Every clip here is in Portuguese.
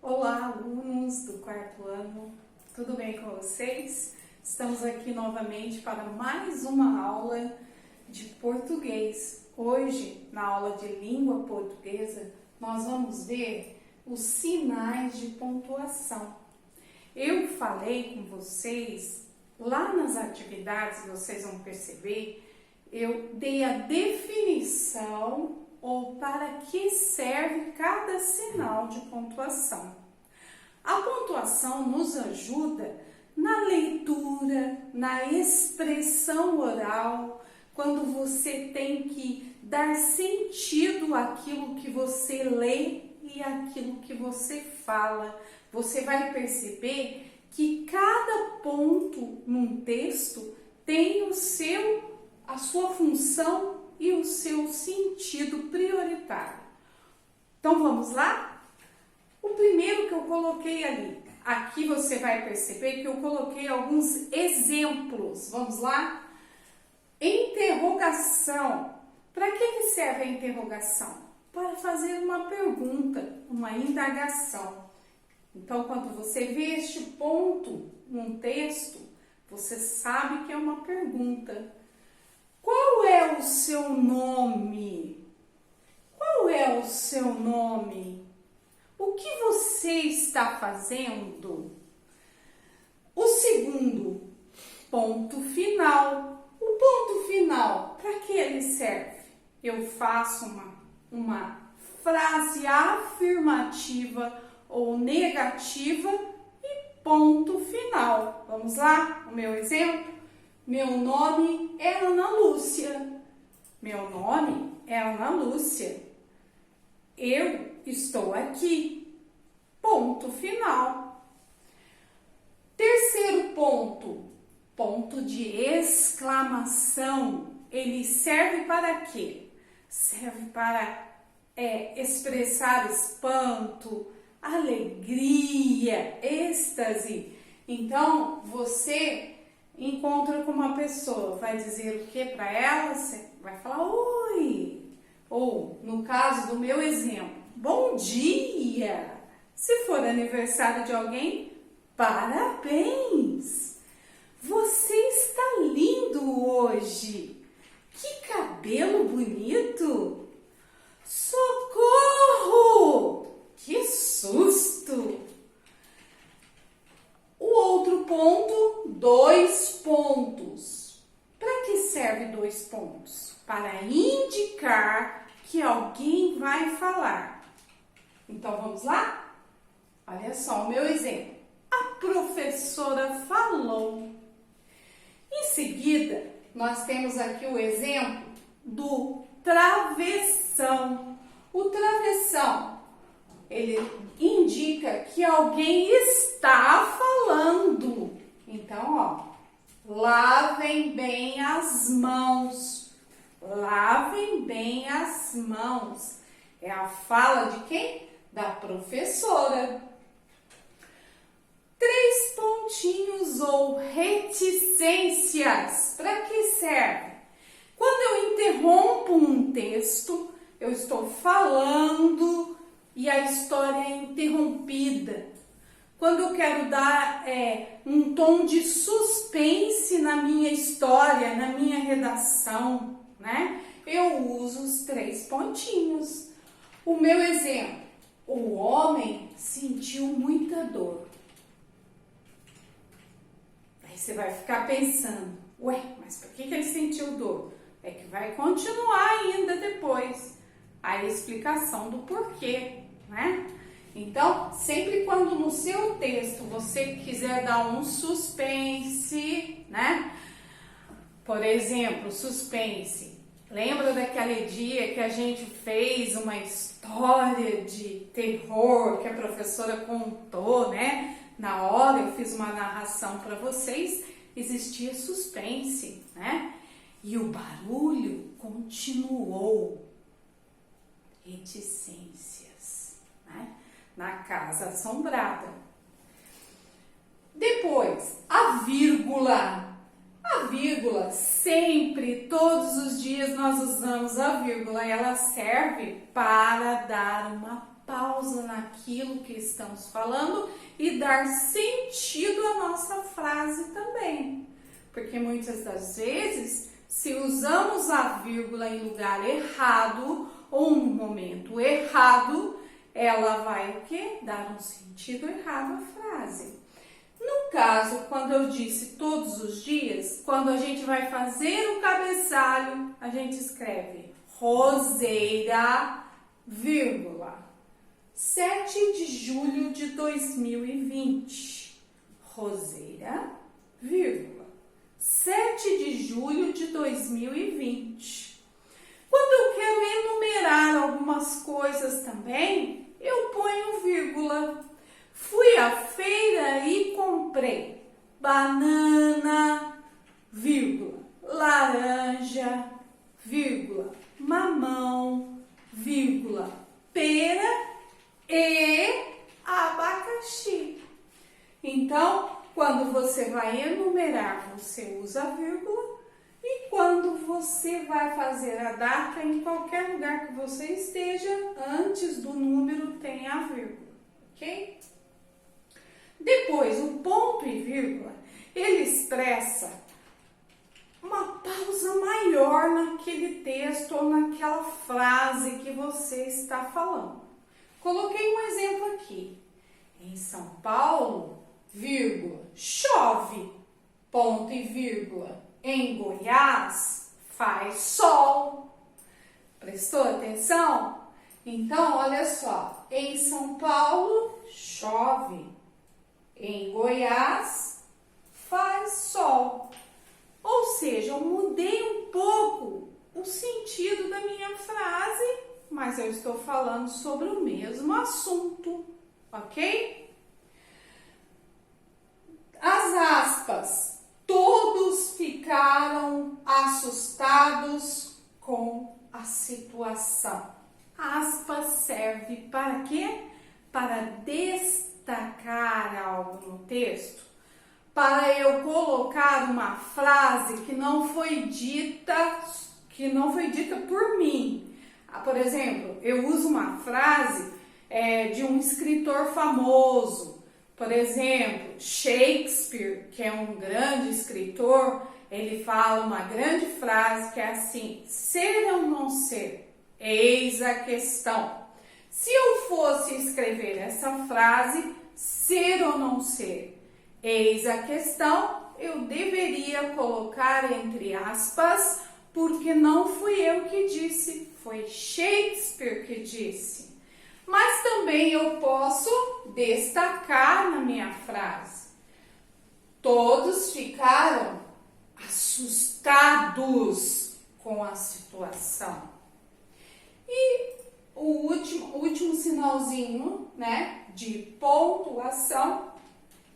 Olá, alunos do quarto ano, tudo bem com vocês? Estamos aqui novamente para mais uma aula de português. Hoje, na aula de língua portuguesa, nós vamos ver os sinais de pontuação. Eu falei com vocês, lá nas atividades, vocês vão perceber, eu dei a definição ou para que serve cada sinal de pontuação. A pontuação nos ajuda na leitura, na expressão oral, quando você tem que dar sentido àquilo que você lê e àquilo que você fala. Você vai perceber que cada ponto num texto tem a sua função e o seu sentido prioritário. Então vamos lá? O primeiro que eu coloquei ali, aqui você vai perceber que eu coloquei alguns exemplos. Vamos lá? Interrogação. Para que serve a interrogação? Para fazer uma pergunta, uma indagação. Então, quando você vê este ponto num texto, você sabe que é uma pergunta. Qual é o seu nome? Qual é o seu nome? O que você está fazendo? O segundo, ponto final. O ponto final, para que ele serve? Eu faço uma frase afirmativa ou negativa e ponto final. Vamos lá? O meu exemplo? Meu nome é Ana Lúcia. Meu nome é Ana Lúcia. Eu estou aqui. Ponto final. Terceiro ponto. Ponto de exclamação. Ele serve para quê? Serve para expressar espanto, alegria, êxtase. Então, você encontra com uma pessoa, vai dizer o que para ela? Você vai falar oi. Ou, no caso do meu exemplo, bom dia. Se for aniversário de alguém, parabéns. Você está lindo hoje. Que cabelo bonito. Socorro! Que susto! O outro ponto, 2 pontos. Para que serve 2 pontos? Para indicar que alguém vai falar. Então, vamos lá? Olha só o meu exemplo. A professora falou. Em seguida, nós temos aqui o exemplo do travessão. O travessão, ele indica que alguém está falando. Então, ó, lavem bem as mãos. Lavem bem as mãos. É a fala de quem? Da professora. 3 pontinhos ou reticências. Para que serve? Quando eu interrompo um texto, eu estou falando e a história é interrompida. Quando eu quero dar um tom de suspense na minha história, na minha redação, né? Eu uso os 3 pontinhos. O meu exemplo, o homem sentiu muita dor. Aí você vai ficar pensando, ué, mas por que ele sentiu dor? É que vai continuar ainda depois a explicação do porquê, né? Então, sempre quando no seu texto você quiser dar um suspense, né? Por exemplo, suspense. Lembra daquele dia que a gente fez uma história de terror que a professora contou, né? Na hora eu fiz uma narração para vocês, existia suspense, né? E o barulho continuou. Reticências, né? Na casa assombrada. Depois, a vírgula. A vírgula, sempre, todos os dias nós usamos a vírgula. Ela serve para dar uma pausa naquilo que estamos falando e dar sentido à nossa frase também. Porque muitas das vezes, se usamos a vírgula em lugar errado ou no momento errado, ela vai o quê? Dar um sentido errado à frase. No caso, quando eu disse todos os dias, quando a gente vai fazer o cabeçalho, a gente escreve Roseira, vírgula, 7 de julho de 2020. Roseira, vírgula, 7 de julho de 2020. Quando eu quero enumerar algumas coisas também, eu ponho vírgula. Fui à feira e comprei banana, vírgula, laranja, vírgula, mamão, vírgula, pera e abacaxi. Então, quando você vai enumerar, você usa a vírgula, e quando você vai fazer a data, em qualquer lugar que você esteja, antes do número tem a vírgula, ok? Depois, o ponto e vírgula, ele expressa uma pausa maior naquele texto ou naquela frase que você está falando. Coloquei um exemplo aqui. Em São Paulo, vírgula, chove, ponto e vírgula. Em Goiás, faz sol. Prestou atenção? Então, olha só. Em São Paulo, chove. Em Goiás, faz sol. Ou seja, eu mudei um pouco o sentido da minha frase, mas eu estou falando sobre o mesmo assunto, ok? As aspas. Todos ficaram assustados com a situação. Aspas serve para quê? Para destacar algo no texto. Para eu colocar uma frase que não foi dita por mim. Por exemplo, eu uso uma frase de um escritor famoso. Por exemplo, Shakespeare, que é um grande escritor, ele fala uma grande frase que é assim: ser ou não ser, eis a questão. Se eu fosse escrever essa frase, ser ou não ser, eis a questão, eu deveria colocar entre aspas, porque não fui eu que disse, foi Shakespeare que disse. Mas também eu posso destacar na minha frase. Todos ficaram assustados com a situação. E o último sinalzinho, né, de pontuação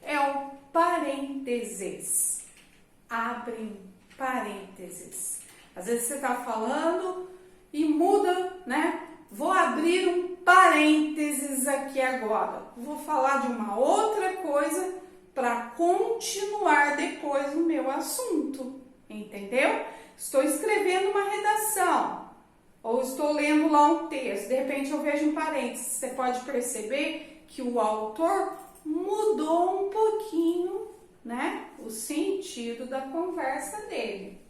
é o parênteses. Abre parênteses. Às vezes você está falando e muda, né? Vou abrir um parênteses aqui agora. Vou falar de uma outra coisa para continuar depois o meu assunto. Entendeu? Estou escrevendo uma redação ou estou lendo lá um texto. De repente eu vejo um parênteses. Você pode perceber que o autor mudou um pouquinho, né, o sentido da conversa dele.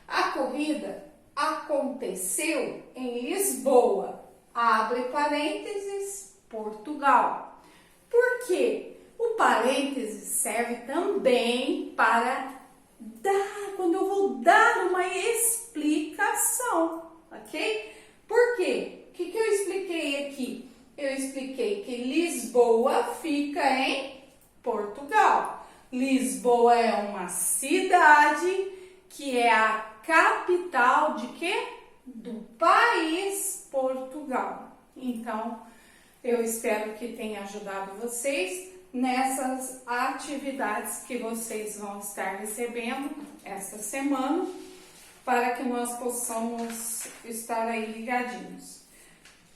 A corrida aconteceu em Lisboa, abre parênteses, Portugal. Por quê? O parênteses serve também para dar, quando eu vou dar uma explicação, ok? Por quê? O que eu expliquei aqui? Eu expliquei que Lisboa fica em Portugal. Lisboa é uma cidade que é a capital de quê? Do país Portugal. Então, eu espero que tenha ajudado vocês nessas atividades que vocês vão estar recebendo esta semana, para que nós possamos estar aí ligadinhos.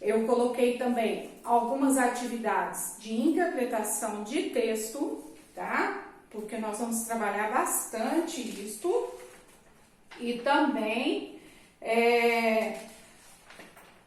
Eu coloquei também algumas atividades de interpretação de texto, tá? Porque nós vamos trabalhar bastante isso. E também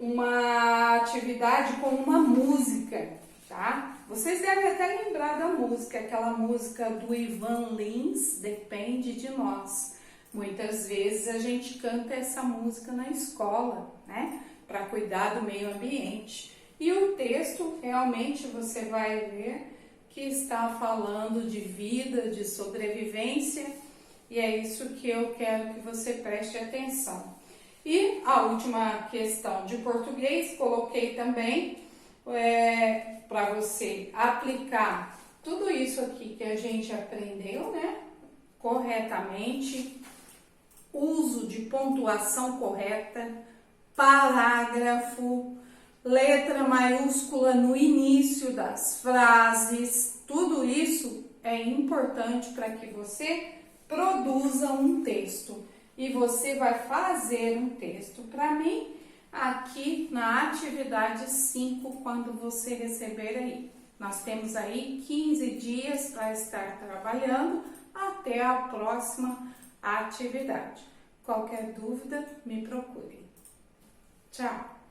uma atividade com uma música, tá? Vocês devem até lembrar da música, aquela música do Ivan Lins, Depende de Nós. Muitas vezes a gente canta essa música na escola, né? Para cuidar do meio ambiente. E o texto, realmente, você vai ver que está falando de vida, de sobrevivência, e é isso que eu quero que você preste atenção. E a última questão de português, coloquei também para você aplicar tudo isso aqui que a gente aprendeu, né, corretamente, uso de pontuação correta, parágrafo, letra maiúscula no início das frases, tudo isso é importante para que você produza um texto. E você vai fazer um texto para mim aqui na atividade 5, quando você receber aí. Nós temos aí 15 dias para estar trabalhando até a próxima atividade. Qualquer dúvida, me procure. Tchau!